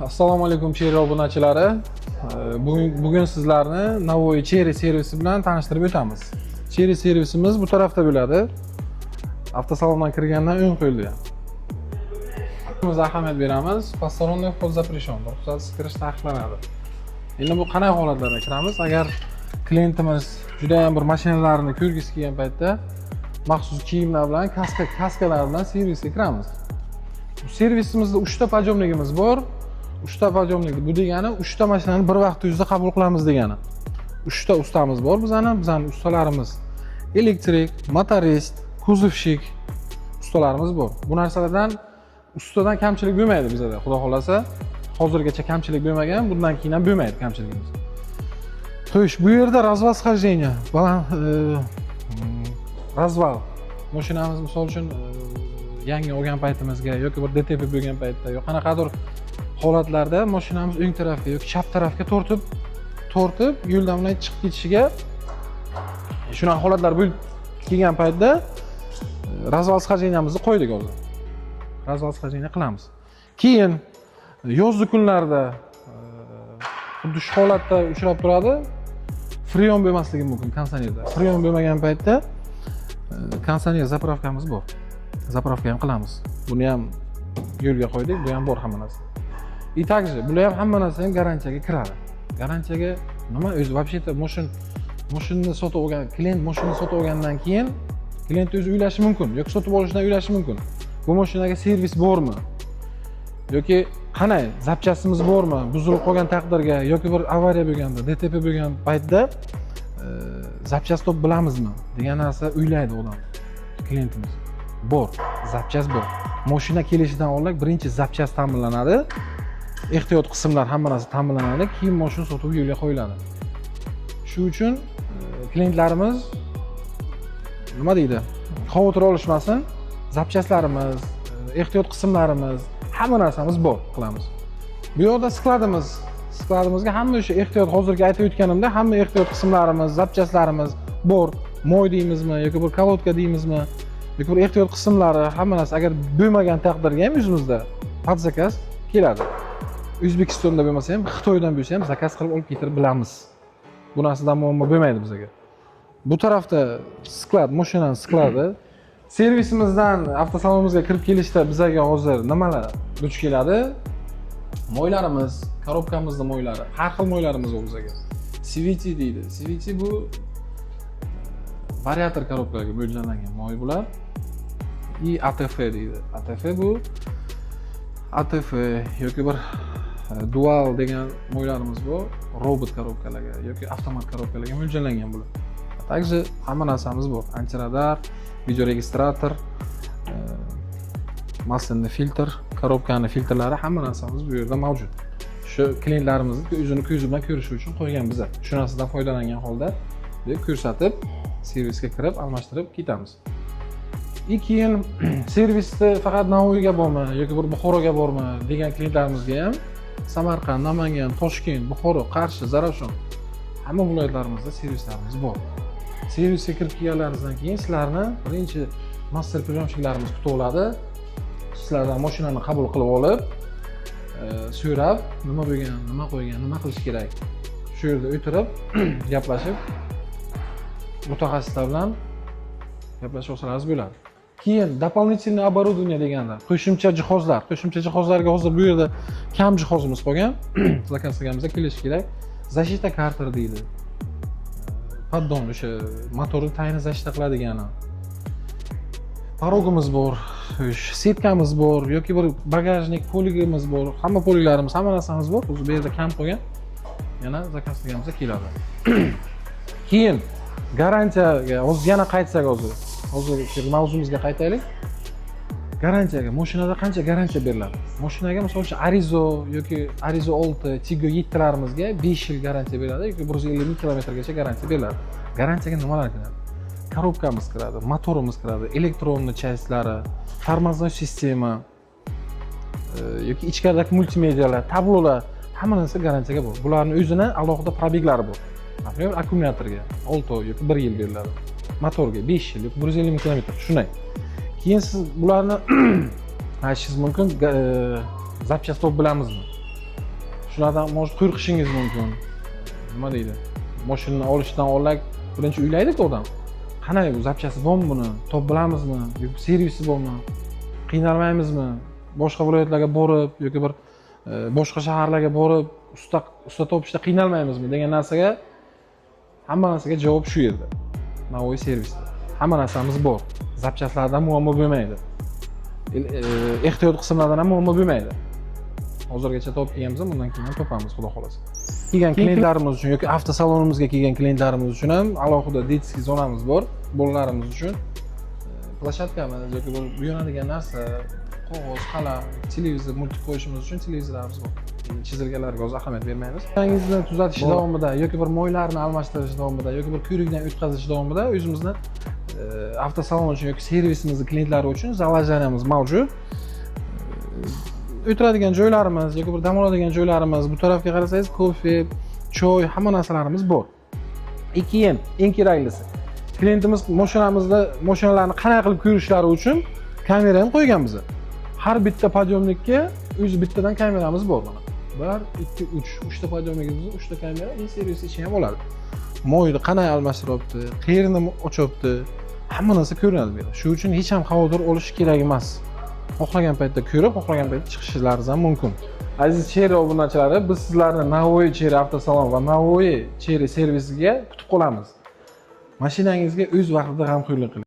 Assalomu alaykum Cherry obunachilari. Bugun sizlarni Navoiy Cherry servisi bilan tanishtirib o'tamiz. Cherry servisimiz bu tarafda bo'ladi. Avtosalondan kirgandan o'ng qo'lda. Biz ahamiyat beramiz. Посторонний вход запрещен. Ruxsatsiz kirish taqiqlanadi. Endi bu qanday holatlarda kiramiz? Agar klientimiz juda ham bir mashinalarni ko'rgisi kelgan paytda maxsus kiyimlar bilan, kaskalar bilan servisga kiramiz. Bu servisimizda 3 ta подъемligimiz bor. 3 ta подъемlik bu degani 3 ta mashinani bir vaqtda yuzda qabul qilamiz degani. 3 ta ustamiz bor bizning ustalarimiz elektrik, motorist, kuzovshik ustalarimiz bor. Bu narsalardan ustadan kamchilik bo'lmaydi bizda, xudo xolasa. Hozirgacha kamchilik bo'lmagan, bundan keyin ham bo'lmaydi kamchiligimiz. Xo'sh, bu yerda развал схождения, развал. Mashinamiz misol uchun yangi olgan paytimizga yoki bir DTP bo'lgan paytda yoki qanaqadir holatlarda mashinamiz o'ng tarafga yoki chap tarafga tortib yo'ldan bilan chiqib ketishiga shunaqa holatlar bo'lib kelgan paytda развал схождениemizni qo'ydik hozir. Развал схождения qilamiz. Keyin yozgi kunlarda xuddi shu holatda uchrab turadi. Freon bo'lmasligi mumkin konditsionerda. Freon bo'lmagan paytda konditsioner zapravkamiz bor. Zapravka ham qilamiz. Buni ham yo'lga qo'ydik, bu ham bor hamma narsa. И также bular ham hamma narsa ham garantiyaga kiradi. Garantiyaga nima o'zi вообще-то mashinani sotib olgan klient mashinani sotib olgandan keyin klient o'zi o'ylashi mumkin yoki sotib olishdan o'ylashi mumkin. Bu mashinaga servis bormi? Yoki qanday zapchastimiz bormi? Buzilib qolgan taqdirga yoki bir avariya bo'lganda, DTP bo'lgan paytda zapchast topib bilamizmi degan narsa o'ylaydi odam. Klientimiz bor, zapchast bor. Mashina kelishidan oldin birinchi zapchast ta'minlanadi. Ehtiyot qismlar hamma narsa ta'minlanadi, keyin mashina sotib yo'lga qo'yiladi. Shu uchun klientlarimiz nima deydi? Xavotir olishmasin. Zapchastlarimiz, ehtiyot qismlarimiz, hamma narsamiz bor qilamiz. Bu yerda skladimizga hamma o'sha ehtiyot hozirgi aytib o'tganimda hamma ehtiyot qismlarimiz, zapchastlarimiz bor. Moy deymizmi yoki bir kolotka deymizmi? Yoki bir ehtiyot qismlari hamma narsa agar bo'lmagan taqdirga ham o'zimizda podzakaz keladi. O'zbekistonda bo'lmasa ham, Xitoydan bo'lsa ham zakaz qilib olib ketirib bilamiz. Bu narsadan muammo bo'lmaydi bizga. Bu tarafda sklad, mashinaning skladi. Servisimizdan avtosalonimizga kirib kelishda bizga hozir nimalar duch keladi? Moylarimiz, korobkamizning moylari, har xil moylarimiz bor bizga. CVT deydi. CVT bu variator korobkalarga mo'ljallangan moy bular. ATF deydi. ATF bu ATF yoki bir dual degan moylarimiz bor. Robot korobkalarga yoki avtomat korobkalarga mo'ljallangan bular. Также hamma narsamiz bor. Antiradar, videoregistrator, maslinni filtr, korobkani filtrlari hamma narsamiz bu yerda mavjud. Shu klientlarimizni o'zini ko'zi bilan ko'rishi uchun qo'ygan biza. Shu narsadan foydalangan holda deb ko'rsatib, servisga kirib, almashtirib ketamiz. Keyin servisda faqat Navoiyga bormi yoki bir Buxoroga bormi degan klientlarimizga ham Samarqand, Namangan, Toshkent, Buxoro, Qarshi, Zarafshon hamma viloyatlarimizda servislarimiz bor. Servisga kirib kelganlaringizdan keyin sizlarni birinchi master piyonchilarimiz kutib oladi. Sizlardan mashinani qabul qilib olib, so'rab, nima bo'lgan, nima qo'ygan, nima qilish kerak. Shu yerda o'tirib, gaplashib, mutaxassislar bilan gaplashib olsangiz bo'ladi. Keyin дополнительное оборудование deganlar, qo'shimcha jihozlar. Qo'shimcha jihozlarga hozir bu yerda kam jihozimiz qolgan. Zakaz qilganimizda kelish kerak. Защита karter deydi. Paddon o'sha motorni tayini защита qiladigani. Parogimiz bor, setkamiz bor yoki bir bagajnik poligimiz bor. Hamma poliglarimiz, hamma narsamiz bor. O'zi bu yerda kam qolgan. Yana zakaz qilganimizda keladi. Keyin garantiyaga hozir yana qaytsak hozir mavzumizga qaytaylik. Garantiyaga mashinada qancha garantiya beriladi? Mashinaga misol uchun Arizo yoki Arizo 6, Tiggo 7 larimizga 5 yil garantiya beriladi yoki 150 ming kilometrgacha garantiya beriladi. Garantiyaga nimalar kiradi? Korobkamiz kiradi, motorimiz kiradi, elektronli частьlari, tormoznoy sistema yoki ichkaridagi multimedialar, tablolar, hamma narsa garantiyaga bor. Bularning o'zini alohida probeglari bor. Например, akkumulyatorga 6 oy yoki 1 yil beriladi. Motorga 5 yil yoki 150 ming kilometr shunday. Keyin siz bularni aytishingiz mumkin, zapchast topib bilamizmi? shulardan может qo'rqishingiz mumkin. Nima deydi? Mashinani olishdan oldin birinchi uylaydi-ku odam. Qanday bu zapchasi bormi buni? Top bilamizmi? Yoki servisi bormi? Qiynalmaymizmi? Boshqa viloyatlarga borib yoki bir boshqa shaharlarga borib usta topishda qiynalmaymizmi degan narsaga hamma narsaga javob shu yerda. Navoiy servisda. Hamma narsamiz bor. Zapchaslardan muammo bo'lmaydi. Ehtiyot qismlardan ham muammo bo'lmaydi. Hozirgacha topib kelganmiz, bundan keyin ham topamiz, xudo xolasa. Kelgan klientlarimiz uchun yoki avtosalonimizga kelgan klientlarimiz uchun ham alohida detskiy zonamiz bor. Bolalarimiz uchun plashatkamiz yoki bu yonadigan narsa, qog'oz, qalam, televizor, multik qo'yishimiz uchun televizorlarimiz bor. Chizilganlarga o'zi ahamiyat bermaymiz. Yangingizni tuzatish davomida yoki bir moylarni almashtirish davomida yoki bir ko'rikdan o'tkazish davomida o'zimizni avtosalon uchun yoki servisimizni klientlari uchun zalajlarimiz mavjud. O'tiradigan joylarimiz yoki bir dam oladigan joylarimiz, bu tarafga qarasangiz kofe, choy, hamma narsalarimiz bor. Keyin eng keraklisi, klientimiz mashinalarni qanday qilib ko'rishlari uchun kamera ham qo'ygan biz. Har bitta podyomnikka o'zi bittadan kameramiz bor mana. 1, 2, 3 ta podyomnikimizda 3 ta kamera servis ichi ham oladi. Moyni qanday almashtiryapti, qayerni ochyapti, hamma narsa ko'rinadi bu yerda. Shuning uchun hech ham xavotir olish kerak emas. Xohlagan paytda ko'rib, xohlagan paytda chiqishlaringiz ham mumkin. Aziz Cherry obunachilari, biz sizlarni Navoiy Cherry avtosalon va Navoiy Cherry servisiga kutib qolamiz. Mashinangizga o'z vaqtida g'amxo'rlik qiling.